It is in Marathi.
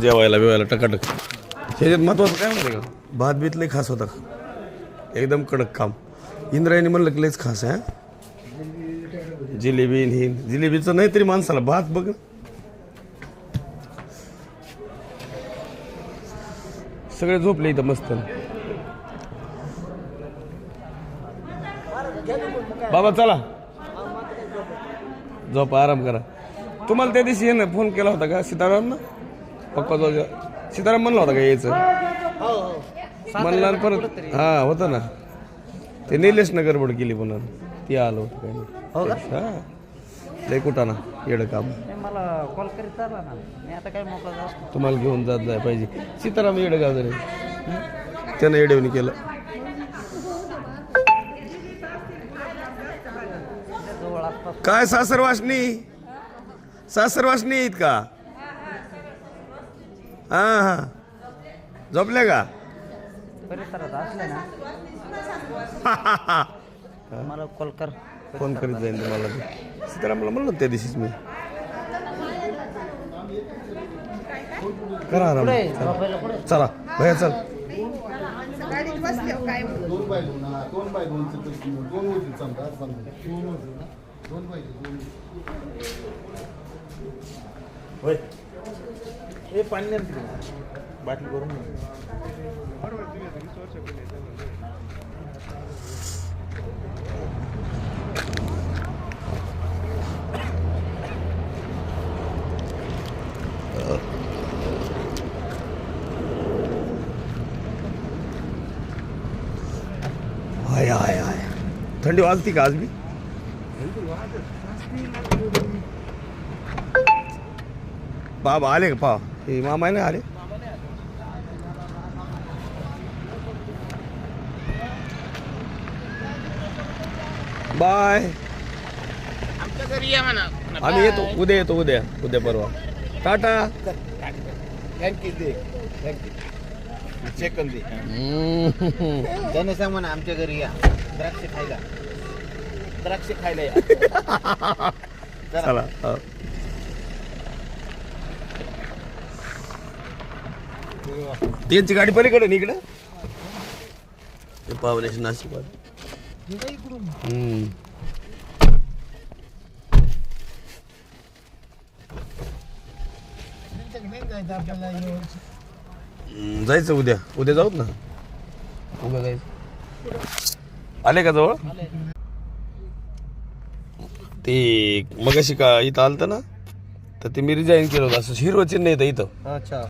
जेवायला बिवायला टकाटक. ह्याच्यात महत्वाचं काय म्हणते का, भात बीत लय खास होता, एकदम कडक काम. इंद्रायणी म्हणलं की लयच खास आहे. जिलेबी ही जिलेबीचं नाही तरी माणसाला भात बघ. सगळे झोपले इथं मस्त. बाबा चला झोप आराम करा. तुम्हाला त्या दिवशी ना फोन केला होता का सीताराम ना, पप्पा जो सीताराम म्हणला होता का यायचं म्हणला परत. हा होतं ना ते निलेश नगर बोर्ड केली पुन्हा ती आलो होतं काही. हा लय कुठं ना येडं काम. मला कॉल करीत चालला ना मी आता काय मोकळा असतो. तुम्हाला घेऊन जात जाय पाहिजे. सीताराम येडं गाव जरे त्यानं येडेवणी केलं. काय सासरवासनी सासरवासनी आहेत का? हा हा झोपल्या का? परिसरात असले ना मला कॉल कर. फोन करीत जाईन तुम्हाला. सीतारामला म्हणलं त्या दिवशीच मी करा आराम. चला भैया चल. पाणी बाटली करून हाय हाय हाय थंडी वाजती का आज बी? बाबा आले का? पा हे मामा नाही आले. बाय. आमच्या घरी या म्हणा. आम्ही येतो उद्या, येतो उद्या परवा. टाटा. थँक्यू दे सेकंद दे. त्याने सांग म्हणा आमच्या घरी या द्राक्ष खायला या. चला. त्यांची गाडी पलीकडे ना इकडे पावण्याची नाशिक. जायचं उद्या जाऊत ना. उद्या जायचं. आले का जवळ? ते मगाशी का इथं आलतं ना तर ते मी रिझाईन केलं होतं. असं हिरो चिन्ह येतं इथं. अच्छा